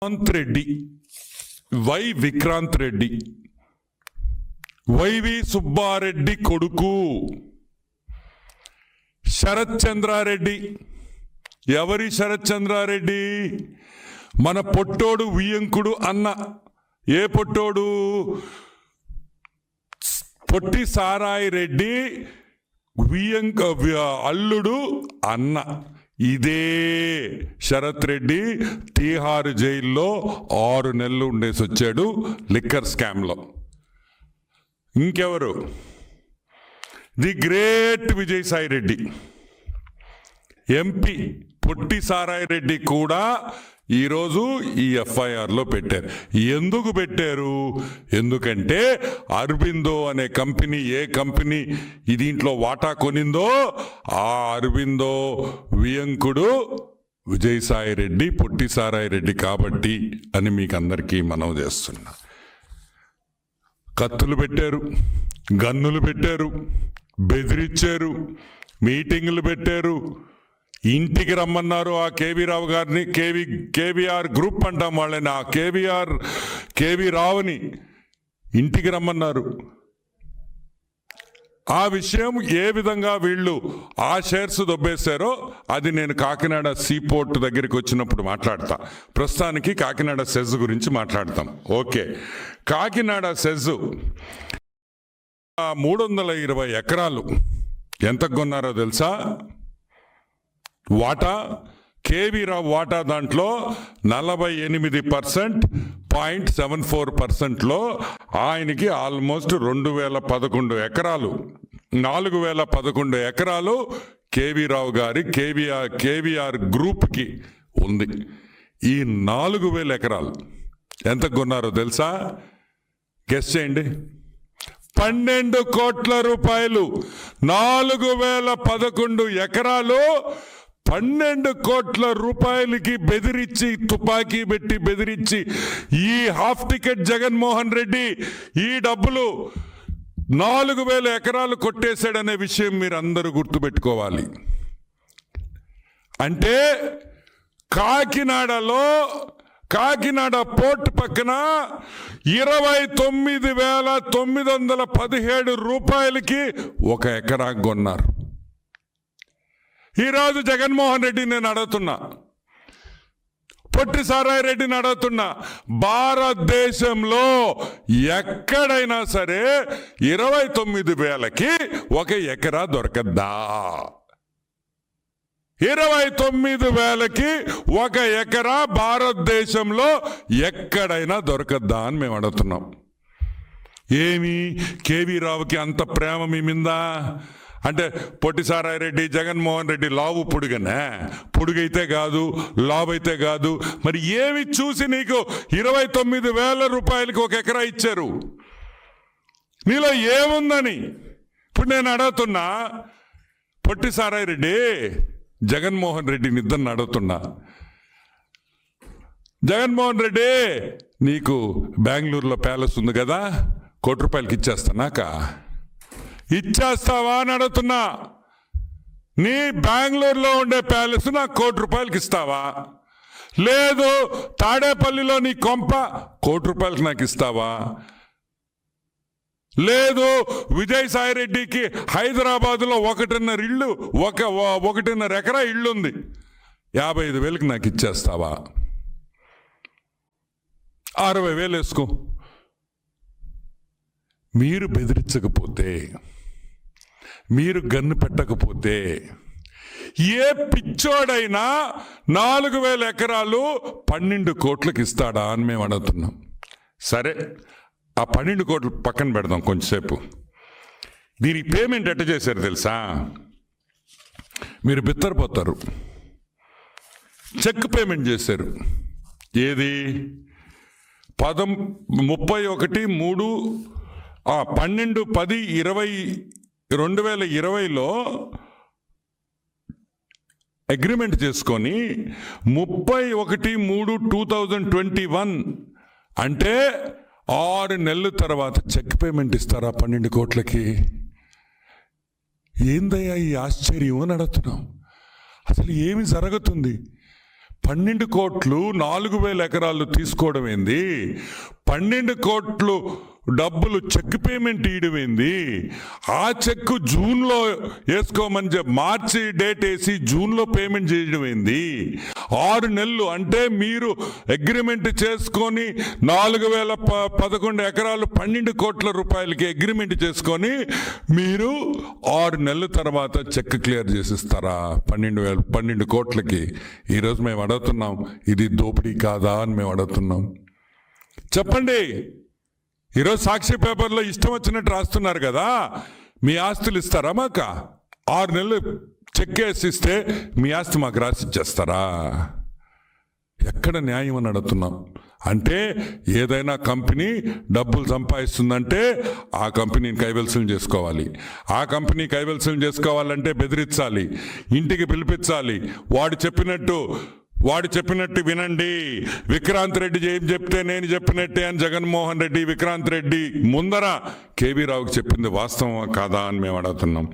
Vikrant Reddy, why Vikrant Reddy, YV Subbareddy కొడుకు శరత్ చంద్రారెడ్డి. ఎవరి శరత్ చంద్రారెడ్డి? మన పొట్టోడు వియంకుడు అన్న. ఏ పొట్టోడు? పొట్టి సారాయి రెడ్డి అల్లుడు అన్న. ఇదే శరత్ రెడ్డి తీహార్ జైల్లో 6 నెలలు ఉండేసి వచ్చాడు లిక్కర్ స్కామ్లో. ఇంకెవరు? The great Vijayasai Reddy MP పొట్టి సారాయి రెడ్డి కూడా ఈరోజు ఈ ఎఫ్ఐఆర్లో పెట్టారు. ఎందుకు పెట్టారు? ఎందుకంటే అరబిందో అనే కంపెనీ, ఏ కంపెనీ దీంట్లో వాటా కొనిందో ఆ అరబిందో వియంకుడు విజయసాయి రెడ్డి, పొట్టి సారాయి రెడ్డి కాబట్టి అని మీకు అందరికీ మనవి చేస్తున్నా. కత్తులు పెట్టారు, గన్నులు పెట్టారు, బెదిరించారు, మీటింగులు పెట్టారు, ఇంటికి రమ్మన్నారు ఆ కేవీ రావు గారిని. కేవీఆర్ గ్రూప్ అంటాం వాళ్ళని. ఆ కేవీ రావుని ఇంటికి రమ్మన్నారు. ఆ విషయం ఏ విధంగా వీళ్ళు ఆ షేర్స్ దొబ్బేశారో అది నేను కాకినాడ సీపోర్ట్ దగ్గరికి వచ్చినప్పుడు మాట్లాడతా. ప్రస్తుతానికి కాకినాడ సెజ్ గురించి మాట్లాడతాం. ఓకే, కాకినాడ సెజ్ 320 ఎకరాలు ఎంతకు కొన్నారో తెలుసా? వాటా కేవీ రావు వాటా దాంట్లో 48.74%లో ఆయనకి ఆల్మోస్ట్ 2011 ఎకరాలు, 4011 ఎకరాలు కేవీ రావు గారి కేవీఆర్ గ్రూప్కి ఉంది. ఈ 4000 ఎకరాలు ఎంత కొన్నారో తెలుసా? గెస్ చేయండి. 12 కోట్ల రూపాయలు. 4011 ఎకరాలు 12 కోట్ల రూపాయలకి బెదిరించి, తుపాకీ పెట్టి బెదిరించి ఈ హాఫ్ టికెట్ జగన్మోహన్ రెడ్డి ఈ డబ్బులు 4000 ఎకరాలు కొట్టేశాడనే విషయం మీరు అందరూ గుర్తుపెట్టుకోవాలి. అంటే కాకినాడ పోర్ట్ పక్కన 29,917 రూపాయలకి 1 ఎకరా కొన్నారు. ఈరోజు జగన్మోహన్ రెడ్డి నేను అడుగుతున్నా, పొట్టి సారాయి రెడ్డిని అడుగుతున్నా, భారతదేశంలో ఎక్కడైనా సరే 29,000కి 1 ఎకరా దొరకద్దా? 29,000కి 1 ఎకరా భారతదేశంలో ఎక్కడైనా దొరకద్దా అని మేము అడుగుతున్నాం. ఏమి కేవీ రావుకి అంత ప్రేమ మీ మీద? అంటే పొట్టి సారాయి రెడ్డి, జగన్మోహన్ రెడ్డి లావు పొడుగనే? పొడుగైతే కాదు, లావు అయితే కాదు. మరి ఏమి చూసి నీకు 29,000 రూపాయలకి 1 ఎకరా ఇచ్చారు? నీలో ఏముందని ఇప్పుడు నేను అడుగుతున్నా. పొట్టి సారాయి రెడ్డి, జగన్మోహన్ రెడ్డిని ఇద్దరిని అడుగుతున్నా. జగన్మోహన్ రెడ్డి, నీకు బెంగళూరులో ప్యాలెస్ ఉంది కదా, 1 కోటి రూపాయలకి ఇచ్చేస్తానాక ఇచ్చేస్తావా అని అడుగుతున్నా. నీ బెంగళూరులో ఉండే ప్యాలెస్ నాకు 1 కోటి రూపాయలకి ఇస్తావా? లేదు తాడేపల్లిలో నీ కొంప 1 కోటి రూపాయలకి నాకు ఇస్తావా? లేదు విజయసాయి రెడ్డికి హైదరాబాదులో 1.5 ఇళ్ళు, 1.5 ఎకరా ఇళ్ళు ఉంది, 55,000కి నాకు ఇచ్చేస్తావా? 60,000 వేసుకో. మీరు బెదిరించకపోతే, మీరు గన్ను పెట్టకపోతే ఏ పిచ్చోడైనా 4,000 ఎకరాలు 12 కోట్లకి ఇస్తాడా అని మేము అడుగుతున్నాం. సరే, ఆ 12 కోట్లు పక్కన పెడదాం కొంచెంసేపు. దీనికి పేమెంట్ ఎట్ట చేశారు తెలుసా? మీరు బిత్తరపోతారు. చెక్ పేమెంట్ చేశారు. ఏది? 2020 అగ్రిమెంట్ చేసుకొని 31/3/2021 అంటే 6 నెలల తర్వాత చెక్ పేమెంట్ ఇస్తారా 12 కోట్లకి? ఏందయ్యా ఈ ఆశ్చర్యం అని అడుగుతున్నాం. అసలు ఏమి జరుగుతుంది? 12 కోట్లు 4,000 ఎకరాలు తీసుకోవడం ఏంది? 12 కోట్లు డబ్బులు చెక్ పేమెంట్ ఇవ్వడం ఏంది? ఆ చెక్ జూన్లో వేసుకోమని మార్చి డేట్ వేసి జూన్లో పేమెంట్ చేయడం ఏంది? 6 నెలలు అంటే మీరు అగ్రిమెంట్ చేసుకొని 4,011 ఎకరాలు 12 కోట్ల రూపాయలకి అగ్రిమెంట్ చేసుకొని మీరు 6 నెలల తర్వాత చెక్ క్లియర్ చేసిస్తారా 12 కోట్లకి? ఈరోజు మేము అడుగుతున్నాం, ఇది దోపిడీ కాదా అని మేము అడుగుతున్నాం. చెప్పండి. ఈరోజు సాక్షి పేపర్లో ఇష్టం వచ్చినట్టు రాస్తున్నారు కదా, మీ ఆస్తులు ఇస్తారా మాకు? 6 నెలలు చెక్ వేసి ఇస్తే మీ ఆస్తి మాకు రాసి ఇచ్చేస్తారా? ఎక్కడ న్యాయం అని అడుగుతున్నాం. అంటే ఏదైనా కంపెనీ డబ్బులు సంపాదిస్తుందంటే ఆ కంపెనీని కైవల్సం చేసుకోవాలి. ఆ కంపెనీ కైవల్సం చేసుకోవాలంటే బెదిరించాలి, ఇంటికి పిలిపించాలి, వాడు చెప్పినట్టు వినండి. విక్రాంత్ రెడ్డి ఏం చెప్తే నేను చెప్పినట్టే అని జగన్మోహన్ రెడ్డి, విక్రాంత్ రెడ్డి ముందర కేవీ రావుకి చెప్పింది వాస్తవం కాదా అని మేము అడుగుతున్నాం.